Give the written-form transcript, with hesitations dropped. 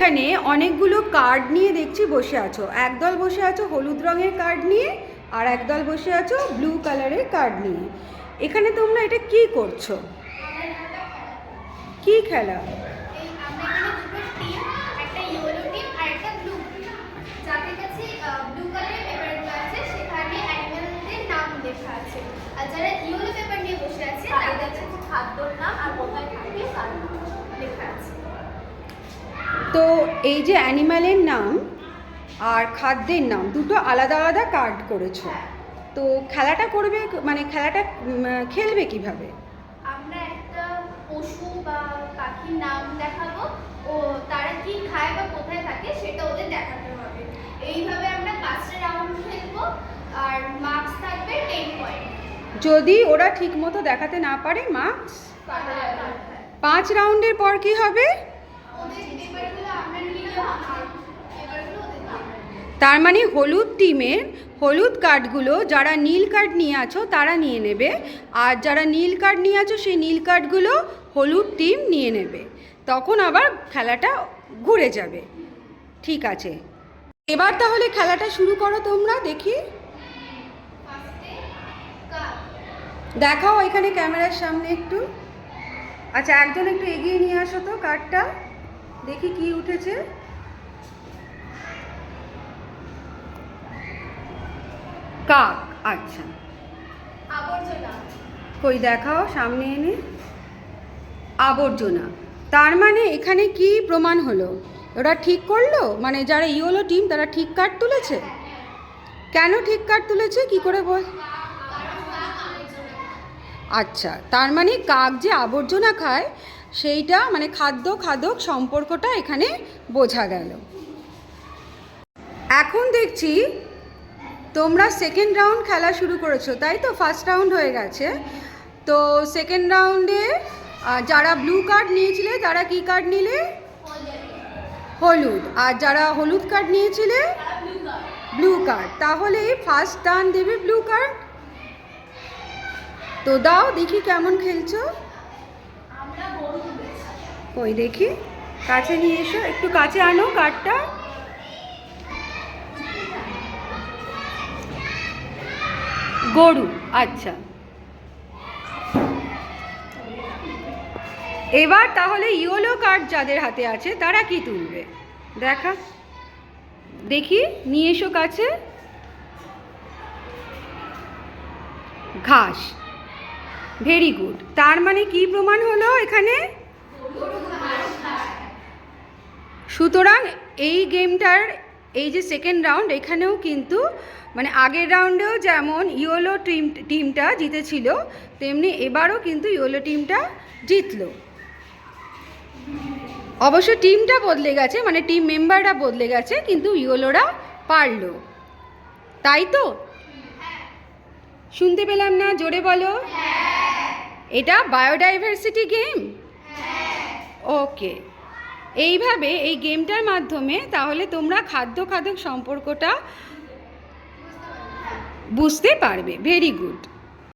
এখানে অনেকগুলো কার্ড নিয়ে দেখছি বসে আছো। একদল বসে আছো হলুদ রঙের কার্ড নিয়ে, আর একদল বসে আছো ব্লু কালারের কার্ড নিয়ে। এখানে তোমরা এটা কি করছো? কি খেলা? তো এই যে অ্যানিম্যালের নাম আর খাদ্যের নাম দুটো আলাদা আলাদা কার্ড করেছো, তো খেলাটা করবে মানে খেলাটা খেলবে কিভাবে? আমরা একটা পশু বা পাখির নাম দেখাবো, ও তারা কি খায় বা কোথায় থাকে সেটা ওদের দেখাতে হবে। এইভাবে আমরা 5টা রাউন্ড খেলবো, আর মার্কস থাকবে 10 পয়েন্ট। যদি ওরা ঠিক মতো দেখাতে না পারে মার্কস 5 রাউন্ডের পর কি হবে? তার মানে হলুদ টিমের হলুদ কার্ডগুলো যারা নীল কার্ড নিয়ে আছো তারা নিয়ে নেবে, আর যারা নীল কার্ড নিয়ে আছো সেই নীল কার্ডগুলো হলুদ টিম নিয়ে নেবে। তখন আবার খেলাটা ঘুরে যাবে। ঠিক আছে, এবার তাহলে খেলাটা শুরু করো তোমরা, দেখি। দেখাও এখানে ক্যামেরার সামনে একটু। আচ্ছা, একজন একটু এগিয়ে নিয়ে আসো তো কার্ডটা, দেখি কি উঠেছে। কাক। আচ্ছা, আবর্জনা। কই দেখাও সামনে এনে। আবর্জনা। তার মানে এখানে কি প্রমাণ হলো? ওরা ঠিক করলো, মানে যারা ইয়েলো টিম তারা ঠিক কার্ড তুলেছে। কেন ঠিক কার্ড তুলেছে কি করে বল? আচ্ছা, তার মানে কাক যে আবর্জনা খায় সেইটা মানে খাদ্য খাদক সম্পর্কটা এখানে বোঝা গেল। এখন দেখছি তোমরা সেকেন্ড রাউন্ড খেলা শুরু করেছো, তাই তো? ফার্স্ট রাউন্ড হয়ে গেছে, তো সেকেন্ড রাউন্ডে যারা ব্লু কার্ড নিয়েছিলে তারা কি কার্ড নিলে? হলুদ। আর যারা হলুদ কার্ড নিয়েছিলে? Blue card. তাহলে ফার্স্ট টার্ন দেবে ব্লু কার্ড। তো দাও দেখি কেমন খেলছো। ওই দেখি, কাছে নিয়ে এসো, একটু কাছে আনো কার্ডটা। গরু। আচ্ছা, এবার তাহলে ইয়েলো কার্ড যাদের হাতে আছে তারা কি তুলবে দেখা দেখি, নিয়ে এসো কাছে। ঘাস। Very good. তার মানে কি প্রমাণ হলো এখানে? সুতরাং এই গেমটার এই যে সেকেন্ড রাউন্ড, এখানেও কিন্তু মানে আগের রাউন্ডেও যেমন ইয়েলো টিমটা জিতেছিল, তেমনি এবারও কিন্তু ইয়েলো টিমটা জিতলো। অবশ্য টিমটা বদলে গেছে, মানে টিম মেম্বাররা বদলে গেছে, কিন্তু ইয়েলোরা পারলো, তাই তো? শুনতে পেলাম না, জোরে বলো। এটা বায়োডাইভার্সিটি গেম। ওকে, এইভাবে এই গেমটার মাধ্যমে তাহলে তোমরা খাদ্য খাদক সম্পর্কটা বুঝতে পারবে। Very good.